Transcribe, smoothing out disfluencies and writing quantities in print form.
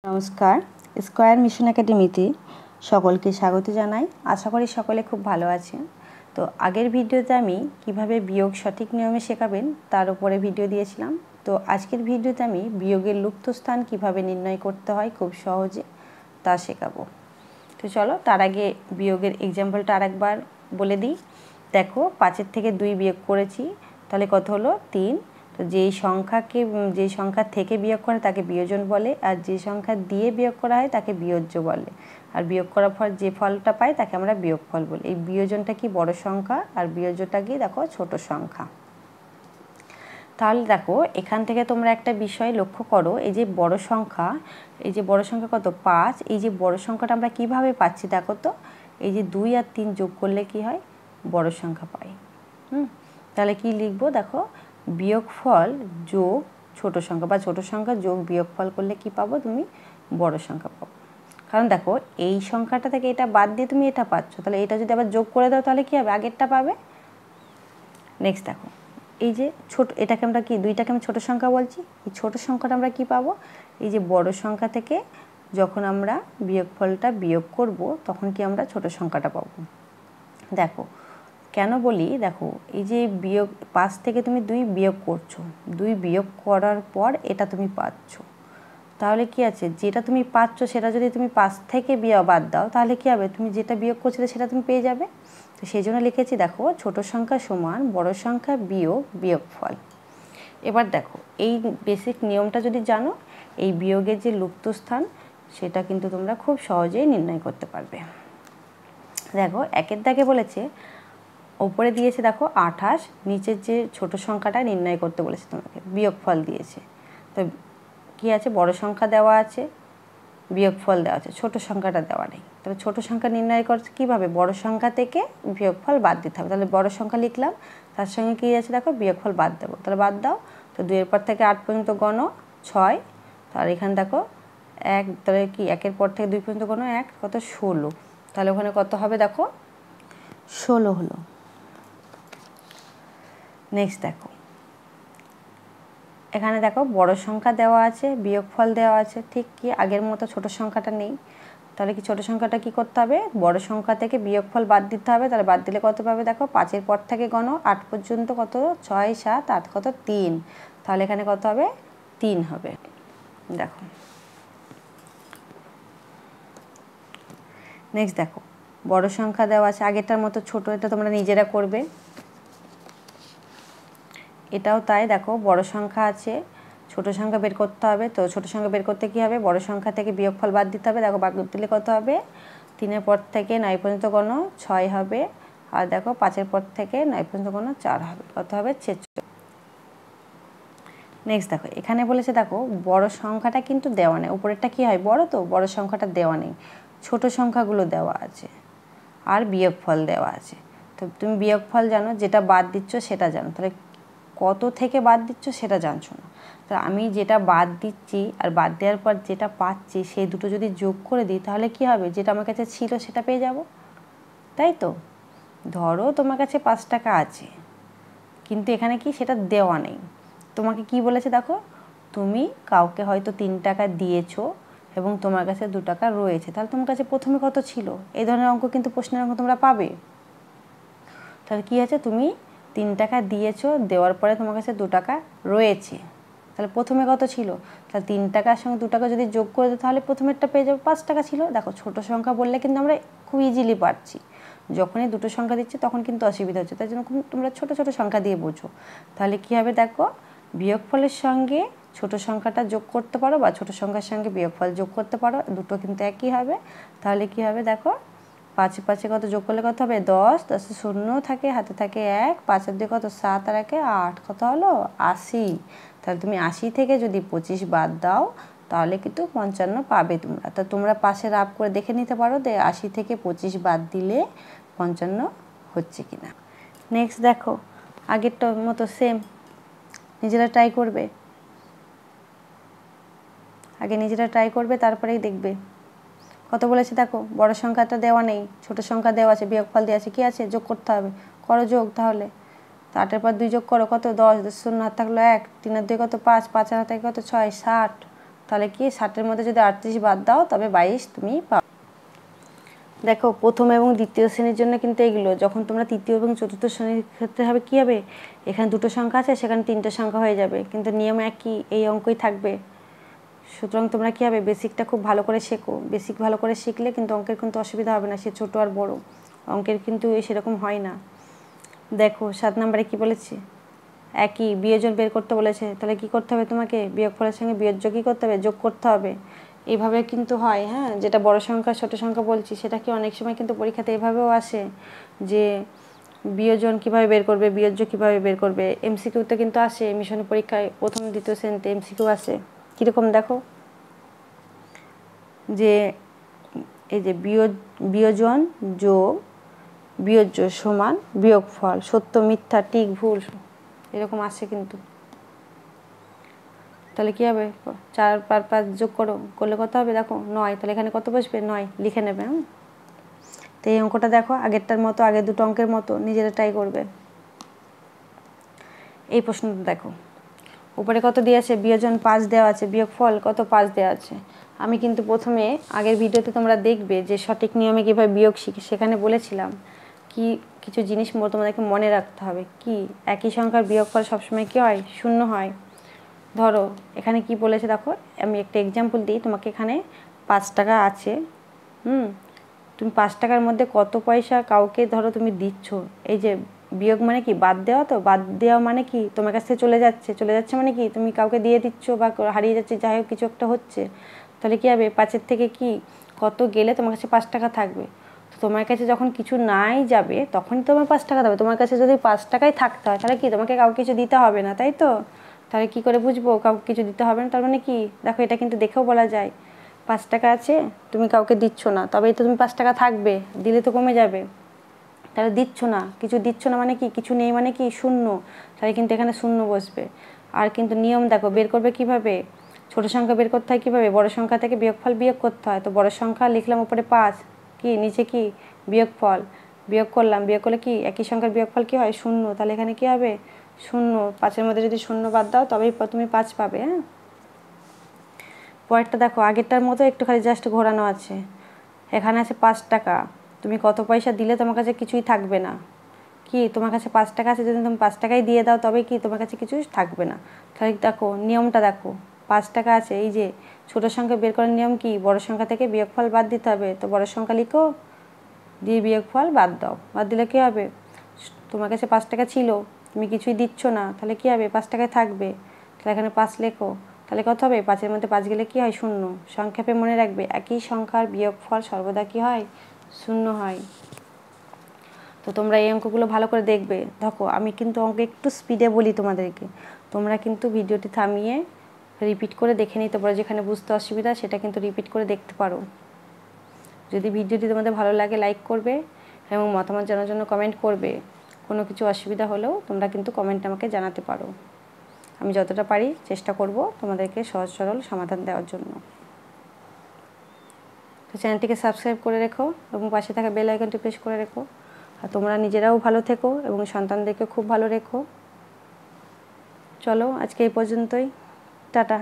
নমস্কার, square mission একাডেমিতে সকলকে স্বাগত জানাই। আশা করি সকলে খুব ভালো আছেন। তো আগের ভিডিওতে আমি কিভাবে বিয়োগ সঠিক নিয়মে শেখাবেন তার উপরে ভিডিও দিয়েছিলাম। তো আজকের ভিডিওতে আমি বিয়োগের লুপ্ত স্থান কিভাবে নির্ণয় করতে হয় খুব সহজে তা শেখাবো। তো চলো তার আগে বিয়োগের এক্সাম্পলটা আরেকবার বলে দিই। দেখো 5 থেকে 2 বিয়োগ করেছি, তাহলে কত হলো 3। তো যেই সংখ্যা থেকে বিয়োগ করে তাকে বিয়োজন বলে, আর যে সংখ্যা দিয়ে বিয়োগ করা হয় তাকে বিয়োজ্য বলে। আর বিয়োগ করার পর যে ফলটা পাই তাকে আমরা বিয়োগফল বলি। এই বিয়োজনটা কি বড় সংখ্যা আর বিয়োজ্যটা কি দেখো ছোট সংখ্যা। তাহলে দেখো এখান থেকে তোমরা একটা বিষয় লক্ষ্য করো, এই যে বড় সংখ্যা কত 5, এই যে বড় সংখ্যাটা আমরা কিভাবে পাচ্ছি দেখো তো। এই যে 2 আর 3 যোগ করলে কি হয়, বড় সংখ্যা পাই। তাহলে কি লিখবো দেখো, বিয়োগফল যোগ ছোট সংখ্যা বা ছোট সংখ্যা যোগ বিয়োগফল করলে কি পাবো, তুমি বড় সংখ্যা পাবো। কারণ দেখো এই সংখ্যাটা থেকে এটা বাদ দিয়ে তুমি এটা পাচ্ছ, তাহলে এটা যদি আবার যোগ করে দাও তাহলে কি হবে, আগেরটা পাবে। নেক্সট দেখো এই যে এটাকে আমরা কি 2টাকে আমি ছোট সংখ্যা বলছি, এই ছোট সংখ্যাটা আমরা কি পাবো, এই যে বড় সংখ্যা থেকে যখন আমরা বিয়োগফলটা বিয়োগ করব তখন কি আমরা ছোট সংখ্যাটা পাবো। দেখো কেন বলি, দেখো এই যে 5 থেকে তুমি 2 বিয়োগ করছো, 2 বিয়োগ করার পর এটা তুমি পাচ্ছ, তাহলে কি আছে যেটা তুমি পাচ্ছ সেটা যদি তুমি 5 থেকে বাদ দাও তাহলে কি হবে, তুমি যেটা বিয়োগ করছিলে সেটা তুমি পেয়ে যাবে। তো সেই জন্য লিখেছি দেখো ছোট সংখ্যা সমান বড় সংখ্যা বিয়োগ বিয়োগফল। এবার দেখো এই বেসিক নিয়মটা যদি জানো, এই বিয়োগের যে লুপ্ত স্থান সেটা কিন্তু তোমরা খুব সহজেই নির্ণয় করতে পারবে। দেখো একের দাগে বলেছে, ওপরে দিয়েছে দেখো 28, নিচের যে ছোট সংখ্যাটা নির্ণয় করতে বলেছে তোমাকে, বিয়োগফল দিয়েছে। তো কি আছে, বড় সংখ্যা দেওয়া আছে, বিয়োগফল দেওয়া আছে, ছোট সংখ্যাটা দেওয়া নেই। তবে ছোট সংখ্যা নির্ণয় করতে কীভাবে, বড় সংখ্যা থেকে বিয়োগফল বাদ দিতে হবে। তাহলে বড় সংখ্যা লিখলাম, তার সঙ্গে কী আছে দেখো বিয়োগফল বাদ দেবো, তাহলে বাদ দাও। তো 2-এর পর থেকে 8 পর্যন্ত গণ 6, তাহলে এখানে দেখো 1, তাহলে কি 1-এর পর থেকে 2 পর্যন্ত গণ 1, কত 16, তাহলে ওখানে কত হবে দেখো 16 হলো। নেক্সট দেখো এখানে দেখো বড় সংখ্যা দেওয়া আছে, বিয়োগফল দেওয়া আছে, ঠিক কি আগের মতো ছোট সংখ্যাটা নেই। তাহলে কি ছোট সংখ্যাটা কি করতে হবে, বড় সংখ্যা থেকে বিয়োগফল বাদ দিতে হবে। তাহলে বাদ দিলে কত পাবে দেখো, 5-এর পর থেকে গণ 8 পর্যন্ত কত 6, 7, 8 কত 3, তাহলে এখানে কত হবে 3 হবে। দেখো নেক্সট দেখো বড় সংখ্যা দেওয়া আছে আগেরটার মতো ছোট, এটা তোমরা নিজেরা করবে। এটাও তাই, দেখো বড় সংখ্যা আছে, ছোট সংখ্যা বের করতে হবে। তো ছোট সংখ্যা বের করতে কী হবে, বড় সংখ্যা থেকে বিয়োগফল বাদ দিতে হবে। দেখো বাদ দিলে কত হবে, 3-এর পর থেকে 9 পর্যন্ত গণ 6 হবে, আর দেখো 5-এর পর থেকে 9 পর্যন্ত গণ 4 হবে, কত হবে 46। নেক্সট দেখো এখানে বলেছে দেখো বড় সংখ্যাটা কিন্তু দেওয়া নেই, উপরেরটা কী হয় বড়, তো বড় সংখ্যাটা দেওয়া নেই, ছোট সংখ্যাগুলো দেওয়া আছে আর বিয়োগফল দেওয়া আছে। তো তুমি বিয়োগফল জানো, যেটা বাদ দিচ্ছ সেটা জানো, তাহলে কত থেকে বাদ দিচ্ছ সেটা জানছো না। তো আমি যেটা বাদ দিচ্ছি আর বাদ দেওয়ার পর যেটা পাচ্ছি সেই দুটো যদি যোগ করে দিই তাহলে কি হবে, যেটা আমার কাছে ছিল সেটা পেয়ে যাব, তাই তো। ধরো তোমার কাছে 5 টাকা আছে, কিন্তু এখানে কি সেটা দেওয়া নেই। তোমাকে কি বলেছে দেখো, তুমি কাউকে হয়তো 3 টাকা দিয়েছো এবং তোমার কাছে 2 টাকা রয়েছে, তাহলে তোমার কাছে প্রথমে কত ছিল, এই ধরনের অঙ্ক কিন্তু প্রশ্নের অঙ্ক তোমরা পাবে। তাহলে কি আছে, তুমি 3 টাকা দিয়েছো, দেওয়ার পরে তোমার কাছে 2 টাকা রয়েছে, তাহলে প্রথমে কত ছিল, তাহলে 3 টাকার সঙ্গে 2 টাকা যদি যোগ করে দিই তাহলে প্রথমেরটা পেয়ে যাবো 5 টাকা ছিল। দেখো ছোট সংখ্যা বললে কিন্তু আমরা খুব ইজিলি পারছি, যখনই দুটো সংখ্যা দিচ্ছি তখন কিন্তু অসুবিধা হচ্ছে, তাই জন্য তোমরা ছোট ছোট সংখ্যা দিয়ে বোঝো। তাহলে কি হবে দেখো, বিয়োগফলের সঙ্গে ছোট সংখ্যাটা যোগ করতে পারো বা ছোট সংখ্যার সঙ্গে বিয়োগফল যোগ করতে পারো, দুটো কিন্তু একই হবে। তাহলে কি হবে দেখো, 5-এ 5-এ কত যোগ করলে কত হবে 10, 10-এ 0 থাকে, হাতে থাকে 1, 5-এর দিয়ে কত 7 আর 1-এ 8, কত হলো 80। তাহলে তুমি 80 থেকে যদি 25 বাদ দাও তাহলে কিন্তু 55 পাবে তোমরা। তা তোমরা পাশে রাফ করে দেখে নিতে পারো যে 80 থেকে 25 বাদ দিলে 55 হচ্ছে কিনা। নেক্সট দেখো আগেরটার মতো সেম, নিজেরা ট্রাই করবে, আগে নিজেরা ট্রাই করবে তারপরেই দেখবে। কত বলেছে দেখো, বড় সংখ্যাটা দেওয়া নেই, ছোট সংখ্যা দেওয়া আছে, বিয়োগফল দেওয়া আছে, কী আছে যোগ করতে হবে, করো যোগ। তাহলে তো 8-এর পর 2 যোগ করো কত 10, 10 শূন্য হাত থাকলো 1, 3-এর 2 কত 5, 5-এর হাতে কত 6, 60, তাহলে কি 60-এর মধ্যে যদি 38 বাদ দাও তবে 22 তুমি পাও। দেখো প্রথম এবং দ্বিতীয় শ্রেণীর জন্য কিন্তু এগুলো, যখন তোমরা তৃতীয় এবং চতুর্থ শ্রেণীর ক্ষেত্রে হবে কী হবে, এখানে দুটো সংখ্যা আছে সেখানে তিনটে সংখ্যা হয়ে যাবে, কিন্তু নিয়ম একই, এই অঙ্কই থাকবে। সুতরাং তোমরা কী হবে, বেসিকটা খুব ভালো করে শেখো। বেসিক ভালো করে শিখলে কিন্তু অঙ্কের কিন্তু অসুবিধা হবে না, সে ছোটো আর বড় অঙ্কের কিন্তু সেরকম হয় না। দেখো 7 নম্বরে কী বলেছে, একই বিয়োজন বের করতে বলেছে, তাহলে কি করতে হবে তোমাকে, বিয়োগফলের সঙ্গে বিয়োজ্য করতে হবে, যোগ করতে হবে। এইভাবে কিন্তু হয়, হ্যাঁ, যেটা বড় সংখ্যা ছোট সংখ্যা বলছি সেটা কি অনেক সময় কিন্তু পরীক্ষাতে এভাবেও আসে যে বিয়োজন কিভাবে বের করবে, বিয়োজ্য কিভাবে বের করবে। এমসিকিউতে কিন্তু আসে, মিশন পরীক্ষায় প্রথম দ্বিতীয় শ্রেণীতে এমসিকিউ আসে। কীরকম দেখো, যে এই যে বিয়োজন যোগ বিয়োজ্য সমান বিয়োগফল, সত্য মিথ্যা ঠিক ভুল এরকম আসে কিন্তু। তাহলে কী হবে, 4 আর 5 যোগ করলে কত হবে, দেখো 9, তাহলে এখানে কত বসবে, 9 লিখে নেবে। তো এই অঙ্কটা দেখো আগেরটার মতো, আগের দুটো অঙ্কের মতো নিজেরা ট্রাই করবে। এই প্রশ্নটা দেখো, উপরে কত দেওয়া আছে, বিয়োজন 5 দেওয়া আছে, বিয়োগফল কত 5 দেওয়া আছে। আমি কিন্তু প্রথমে আগের ভিডিওতে তোমরা দেখবে যে সঠিক নিয়মে কীভাবে বিয়োগ শিখি, সেখানে বলেছিলাম কি কিছু জিনিস তোমাদেরকে মনে রাখতে হবে। কি, একই সংখ্যার বিয়োগফল সবসময় কী হয়, 0 হয়। ধরো এখানে কি বলেছে দেখো, আমি একটা এক্সাম্পল দিই তোমাকে। এখানে 5 টাকা আছে, তুমি 5 টাকার মধ্যে কত পয়সা কাউকে ধরো তুমি দিচ্ছ। এই যে বিয়োগ মানে কি, বাদ দেওয়া। তো বাদ দেওয়া মানে কি, তোমার কাছ থেকে চলে যাচ্ছে মানে কি তুমি কাউকে দিয়ে দিচ্ছ বা হারিয়ে যাচ্ছে, যাই হোক কিছু একটা হচ্ছে। তাহলে কী হবে, 5-এর থেকে কি কত গেলে তোমার কাছে 5 টাকা থাকবে। তো তোমার কাছে যখন কিছু নাই যাবে তখনই তোমার 5 টাকা দেবে। তোমার কাছে যদি 5 টাকাই থাকতে হয় তাহলে কি তোমাকে কাউকে কিছু দিতে হবে না, তাই তো। তাহলে কী করে বুঝবো কাউকে কিছু দিতে হবে না, তার মানে কি, দেখো এটা কিন্তু দেখেও বলা যায় 5 টাকা আছে তুমি কাউকে দিচ্ছ না, তবেই তো তুমি 5 টাকা থাকবে, দিলে তো কমে যাবে। তাহলে দিচ্ছ না, কিছু দিচ্ছ না মানে কি, কিছু নেই মানে কি, 0, তাহলে কিন্তু এখানে 0 বসবে। আর কিন্তু নিয়ম দেখো বের করবে কিভাবে, ছোট সংখ্যা বের করতে হয় কীভাবে, বড় সংখ্যা থেকে বিয়োগফল বিয়োগ করতে হয়। তো বড় সংখ্যা লিখলাম উপরে 5, কি নিচে কি বিয়োগফল, বিয়োগ করলাম, বিয়োগ করলে কি একই সংখ্যার বিয়োগফল কী হয়, 0, তাহলে এখানে কী হবে 0। 5-এর মধ্যে যদি 0 বাদ দাও তবেই তুমি 5 পাবে। হ্যাঁ, পরেরটা দেখো আগেরটার মতো একটু খালি জাস্ট ঘোরানো আছে। এখানে আছে 5 টাকা, তুমি কত পয়সা দিলে তোমার কাছে কিছুই থাকবে না। কি তোমার কাছে 5 টাকা আছে, যদি তুমি 5 টাকাই দিয়ে দাও তবে কি তোমার কাছে কিছুই থাকবে না। তাহলে দেখো নিয়মটা দেখো, 5 টাকা আছে, এই যে ছোট সংখ্যা বের করার নিয়ম কি, বড় সংখ্যা থেকে বিয়োগফল বাদ দিতে হবে। তো বড় সংখ্যা লিখো, দিয়ে বিয়োগফল বাদ দাও, বাদ দিলে কী হবে, তোমার কাছে 5 টাকা ছিল, তুমি কিছুই দিচ্ছ না, তাহলে কী হবে 5 টাকায় থাকবে। তাহলে এখানে 5 লেখো, তাহলে কত হবে, 5-এর মধ্যে 5 গেলে কী হয়, 0। সংক্ষেপে মনে রাখবে একই সংখ্যার বিয়োগফল সর্বদা কী হয়, 0 হয়। তো তোমরা এই অঙ্কগুলো ভালো করে দেখবে। দেখো আমি কিন্তু অঙ্ক একটু স্পিডে বলি তোমাদেরকে, তোমরা কিন্তু ভিডিওটি থামিয়ে রিপিট করে দেখে নিতে পারো, যেখানে বুঝতে অসুবিধা সেটা কিন্তু রিপিট করে দেখতে পারো। যদি ভিডিওটি তোমাদের ভালো লাগে লাইক করবে এবং মতামত জানার জন্য কমেন্ট করবে। কোনো কিছু অসুবিধা হলেও তোমরা কিন্তু কমেন্টে আমাকে জানাতে পারো, আমি যতটা পারি চেষ্টা করব তোমাদেরকে সহজ সরল সমাধান দেওয়ার জন্য। তো চ্যানেলটিকে সাবস্ক্রাইব করে রেখো এবং পাশে থাকা বেল আইকনটি প্রেস করে রেখো। আর তোমরা নিজেরাও ভালো থেকো এবং সন্তানদেরকে খুব ভালো রেখো। চলো আজকে এই পর্যন্তই, টাটা।